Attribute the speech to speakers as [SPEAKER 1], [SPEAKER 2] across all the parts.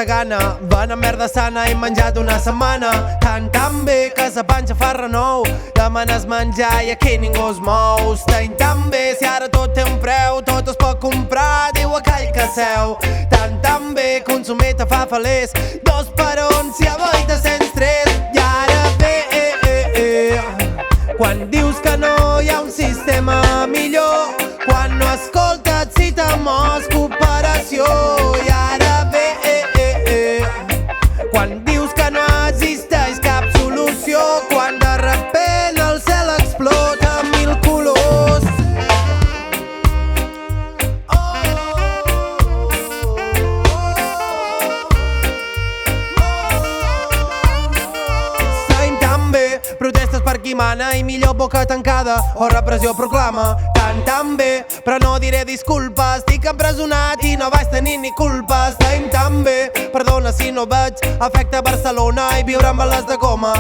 [SPEAKER 1] de gana. Bona merda sana he menjat una setmana. Tan bé que sa panxa fa renou. Demanes menjar i aquí ningú es mou. Estem tan bé si ara tot té un preu. Tot es pot comprar, diu aquell que seu. Tan bé consumir te fa feliç. 2 per 1 si avui te sents trist. I ara bé, quan dius que no hi ha un sistema millor, quan no escoltes si te mos cooperació. I ara bé, quan dius que no existeix cap solució, quan de repent el cel explota amb 1000 colors. Estem tan bé, protestes per qui mana i millor boca tancada o repressió proclama. Tan bé, però no diré disculpes. Estic empresonat i no vaig tenir ni culpa. Estem tan bé, perdona si no veig afecte a Barcelona i viure amb bales de goma.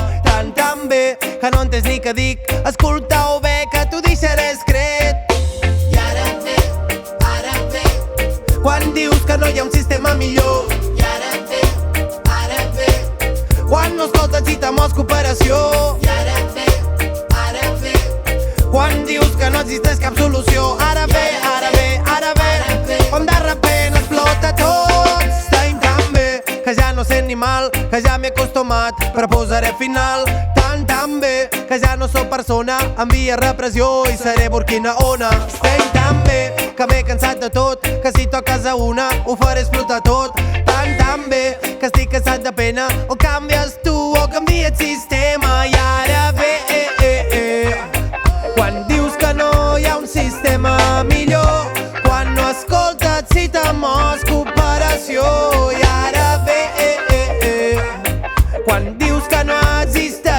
[SPEAKER 1] Tan bé, que no entens ni què dic. Escolta-ho bé, que t'ho deixaré escrit. I ara bé, quan dius que no hi ha un sistema millor. I ara bé, quan no escoltes si te mos cooperació. I ara bé, quan dius que no existeix cap solució. Ara bé, on de repent explota tot. Estem tan bé, que ja no sent ni mal, que ja m'he acostumat, però posaré final. Tan bé, que ja no sóc persona, envia repressió i seré Burkina Ona. Estem tan bé, que m'he cansat de tot, que si toques a una ho faré explotar tot. Tan bé, que estic cansat de pena, o canvies tu o canvia el sistema. I ara bé, quan dius que no hi ha un sistema millor, quan no escoltes si te mos cooperació. I ara bé, quan dius que no existeix